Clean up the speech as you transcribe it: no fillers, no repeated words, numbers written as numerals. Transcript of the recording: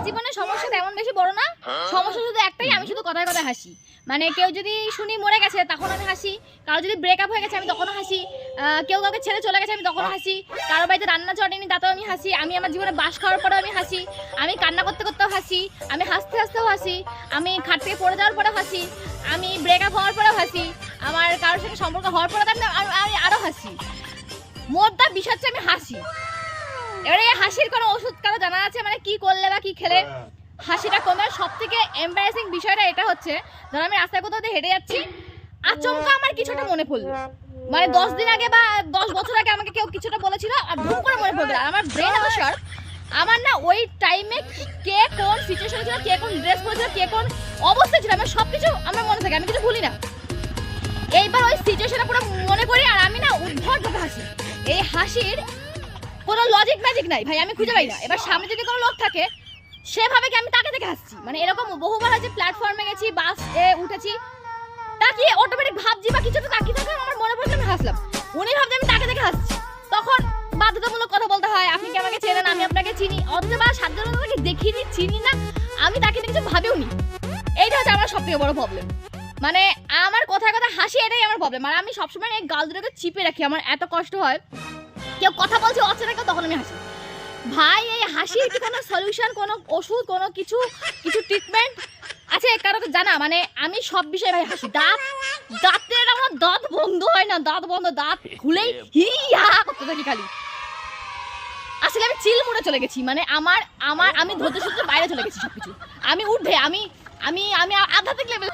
জীবনে সমস্যা তেমন বেশি বড় না, সমস্যা শুধু একটাই, আমি শুধু কথায় কথায় হাসি। মানে কেউ যদি শুনি মরে গেছে তখন আমি হাসি, কারো যদি ব্রেকআপ হয়ে গেছে আমি তখনও হাসি, কেউ কাউকে ছেড়ে চলে গেছে আমি তখনও হাসি, কারো বাড়িতে রান্না চটেনি তাতেও আমি হাসি, আমি আমার জীবনে বাস খাওয়ার পরেও আমি হাসি, আমি কান্না করতে করতেও হাসি, আমি হাসতে হাসতেও হাসি, আমি খাট থেকে পড়ে যাওয়ার পরেও হাসি, আমি ব্রেকআপ হওয়ার পরেও হাসি, আমার কারোর সাথে সম্পর্ক হওয়ার পরেও আমি আরও হাসি। মোদ্দা বিষয় হচ্ছে আমি হাসি। এবারে হাসির কোনো ওষুধ কারো জানা আছে, মানে কি করলে বা কি খেলে হাসিটা কমে? সব থেকে এম্বারেসিং বিষয়টা এটা হচ্ছে, ধর আমি রাস্তায় কোথাও দিয়ে হেঁটে যাচ্ছি, আচমকা আমার কিছুটা মনে পড়লো, মানে 10 দিন আগে বা 10 বছর আগে আমাকে কেউ কিছুটা বলেছিল আর ধুম করে মনে পড়বে। আর আমার ব্রেন এত শার্প, আমার না ওই টাইমে কে কোন সিচুয়েশনে ছিল, কে কোন ড্রেস পরেছিল, কে কোন অবস্থায় ছিল, আমার সব কিছু আমার মনে থাকে, আমি কিছু ভুলি না। এইবার ওই সিচুয়েশনে পুরো মনে করি আর আমি না উদ্ভটভাবে হাসি। এই হাসির কোনো লজিক ম্যাজিক নাই ভাই, আমি খুঁজে পাই না। এবার সামনে যদি কোনো লোক থাকে সেভাবে কি আমি তাকে দেখে হাসছি, মানে এরকম বহুবার আছে, প্ল্যাটফর্মে গেছি, বাসে উঠেছি, তাকিয়ে অটোমেটিক ভাবছি বা কিছুটা তাকিয়ে থাকে, আমার মনে পড়ছে আমি হাসলাম, উনি ভাবছে আমি তাকে দেখে হাসছি, তখন বাধ্যতামূলক কথা বলতে হয়, আপনি কি আমাকে চেনেন, আমি আপনাকে চিনি, অথচ বা সাধারণত তাকে দেখিনি, চিনি না, আমি তাকে নিয়ে কিছু ভাবেও নি। এইটা হচ্ছে আমার সব থেকে বড় প্রবলেম, মানে আমার কথায় কথা হাসি, এটাই আমার প্রবলেম। আর আমি সবসময় এই গাল দুটোকে চিপে রাখি, আমার এত কষ্ট হয় কেউ কথা বলছে অচেনা কেউ, তখন আমি হাসি। ভাই এই হাসির কি কোনো সলিউশন, কোনো ওষুধ, কোনো কিছু ট্রিটমেন্ট আছে কারো জানা? মানে আমি সব বিষয়ে ভাই হাসি, দাঁতের আমার দাঁত বন্ধ হয় না, দাঁত বন্ধ, দাঁত খুলেই হিয়া করতে থাকি খালি। আসলে আমি চিল মোড়ে চলে গেছি, মানে আমি ধৈর্য সূত্রে বাইরে চলে গেছি সবকিছু, আমি ঊর্ধ্বে, আমি আধ্যাত্মিক লেভেল।